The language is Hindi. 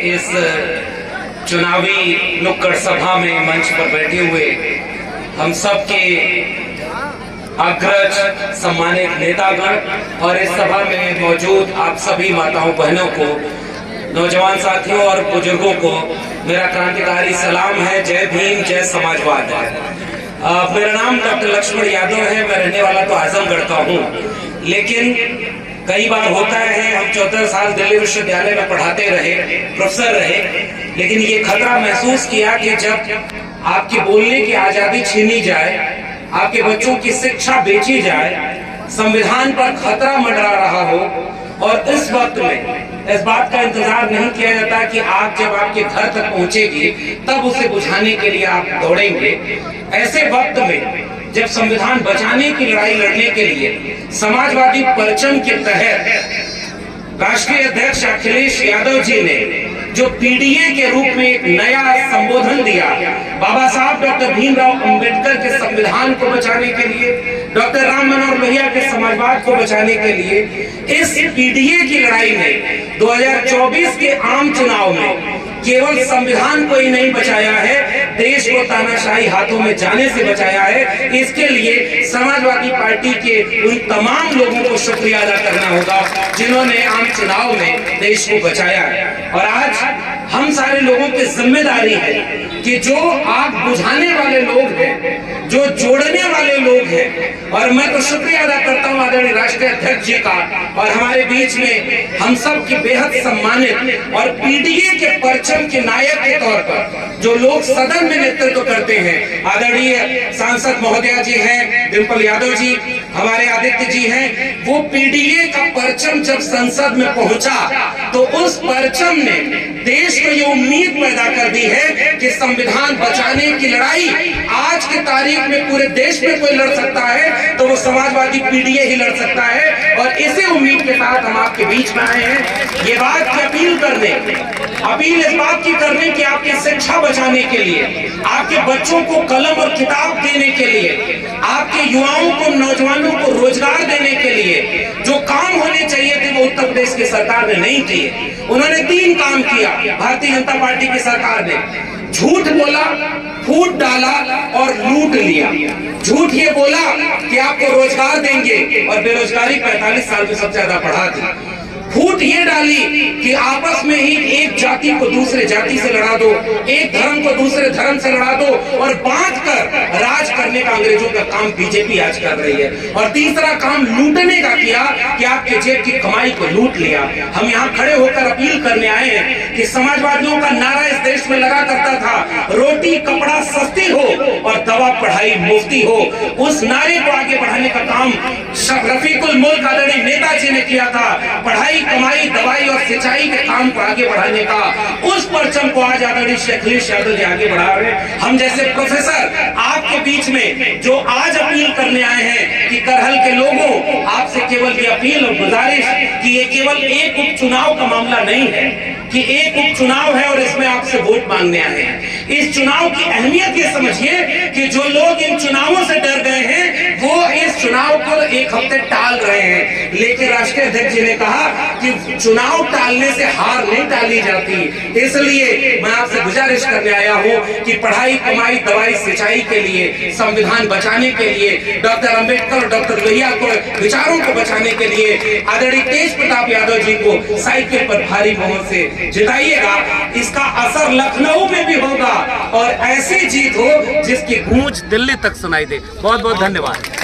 इस चुनावी नुक्कड़ सभा में मंच पर बैठे हुए हम सब के अग्रज सम्मानित नेतागण और इस सभा में मौजूद आप सभी माताओं बहनों को, नौजवान साथियों और बुजुर्गों को मेरा क्रांतिकारी सलाम है। जय भीम, जय समाजवाद है। मेरा नाम डॉक्टर लक्ष्मण यादव है। मैं रहने वाला तो आजमगढ़ का हूँ, लेकिन कई बार होता है, हम 14 साल दिल्ली विश्वविद्यालय में पढ़ाते रहे, प्रोफेसर रहे, लेकिन ये खतरा महसूस किया कि जब आपकी बोलने की आजादी छीनी जाए, आपके बच्चों की शिक्षा बेची जाए, संविधान पर खतरा मंडरा रहा हो, और इस वक्त में इस बात का इंतजार नहीं किया जाता कि आग जब आपके घर तक पहुंचेगी तब उसे बुझाने के लिए आप दौड़ेंगे। ऐसे वक्त में जब संविधान बचाने की लड़ाई लड़ने के लिए समाजवादी परचम के तहत राष्ट्रीय अध्यक्ष अखिलेश यादव जी ने जो पीडीए के रूप में एक नया संबोधन दिया, बाबा साहब डॉक्टर भीमराव अंबेडकर के संविधान को बचाने के लिए, डॉक्टर राम मनोहर लोहिया के समाजवाद को बचाने के लिए, इस पीडीए की लड़ाई में 2024 के आम चुनाव में केवल संविधान को ही नहीं बचाया है, देश को तानाशाही हाथों में जाने से बचाया है। इसके लिए समाजवादी पार्टी के उन तमाम लोगों को शुक्रिया अदा करना होगा जिन्होंने आम चुनाव में देश को बचाया है। और आज हम सारे लोगों की जिम्मेदारी है कि जो आग बुझाने वाले लोग हैं, जो जोड़ने वाले लोग हैं, और मैं तो शुक्रिया अदा करता हूं आदरणीय राष्ट्रीय अध्यक्ष जी का, और हमारे बीच में हम सब की बेहद सम्मानित और पीडीए के परचम के नायक के तौर पर जो लोग सदन में नेतृत्व करते हैं, आदरणीय सांसद महोदया जी हैं, डिम्पल यादव जी, हमारे आदित्य जी हैं। वो पीडीए का परचम जब संसद में पहुंचा तो उस परचम ने देश को ये उम्मीद पैदा कर दी है कि संविधान बचाने की लड़ाई आज की तारीख में पूरे देश में कोई लड़ सकता है तो वो समाजवादी पीडीए ही लड़ सकता है। और इसी उम्मीद के साथ हम आपके बीच में आए हैं, ये बात की अपील इस बात की करने की आपकी शिक्षा बचाने के लिए, आपके बच्चों को कलम और किताब देने के लिए, आपके युवाओं को, नौजवानों को रोजगार देने के लिए जो काम होने चाहिए थे वो उत्तर प्रदेश की सरकार ने नहीं किए। उन्होंने 3 काम किया। भारतीय जनता पार्टी की सरकार ने झूठ बोला, फूट डाला और लूट लिया। झूठ ये बोला कि आपको रोजगार देंगे और बेरोजगारी 45 साल में सबसे ज्यादा बढ़ा दी। फूट ये डाली कि आपस में ही एक जाति को दूसरे जाति से लड़ा दो, एक धर्म को दूसरे धर्म से लड़ा दो, और बांट कर राज करने का अंग्रेजों का काम बीजेपी आज कर रही है। और तीसरा काम लूटने का किया कि आपके जेब की कमाई को लूट लिया। हम यहाँ खड़े होकर अपील करने आए हैं कि समाजवादियों का नारा इस देश में लगा करता था, रोटी कपड़ा सस्ती हो और दवा पढ़ाई मुफ्ती हो। उस नारे को आगे बढ़ाने का काम रफीकुल मुल्क आदरणीय नेताजी ने किया था। पढ़ाई, कमाई, दवाई और सिंचाई के काम को आगे बढ़ाने का उस परचम को आज आदरणीय अखिलेश यादव जी आगे बढ़ा रहे हैं। हम जैसे प्रोफेसर आपके बीच में जो आज अपील करने आए हैं कि करहल के लोगों, आपसे केवल ये अपील और गुजारिश कि ये केवल एक उपचुनाव का मामला नहीं है, कि एक उपचुनाव है और इसमें आपसे वोट मांगने आए हैं। इस चुनाव की अहमियत ये समझिए कि जो लोग इन चुनावों से डर गए हैं वो इस चुनाव को एक हफ्ते टाल रहे हैं, लेकिन राष्ट्रीय अध्यक्ष जी ने कहा कि चुनाव टालने से हार नहीं टाली जाती। इसलिए मैं आपसे गुजारिश करने आया हूं कि पढ़ाई, कमाई, दवाई, सिंचाई के लिए, संविधान बचाने के लिए, डॉक्टर अंबेडकर और डॉक्टर लोहिया को विचारों को बचाने के लिए आदरणीय तेज प्रताप यादव जी को साइकिल पर भारी बहुमत से जिताइएगा। इसका असर लखनऊ में भी होगा और ऐसी जीत हो जिसकी गूंज दिल्ली तक सुनाई दे। बहुत बहुत धन्यवाद।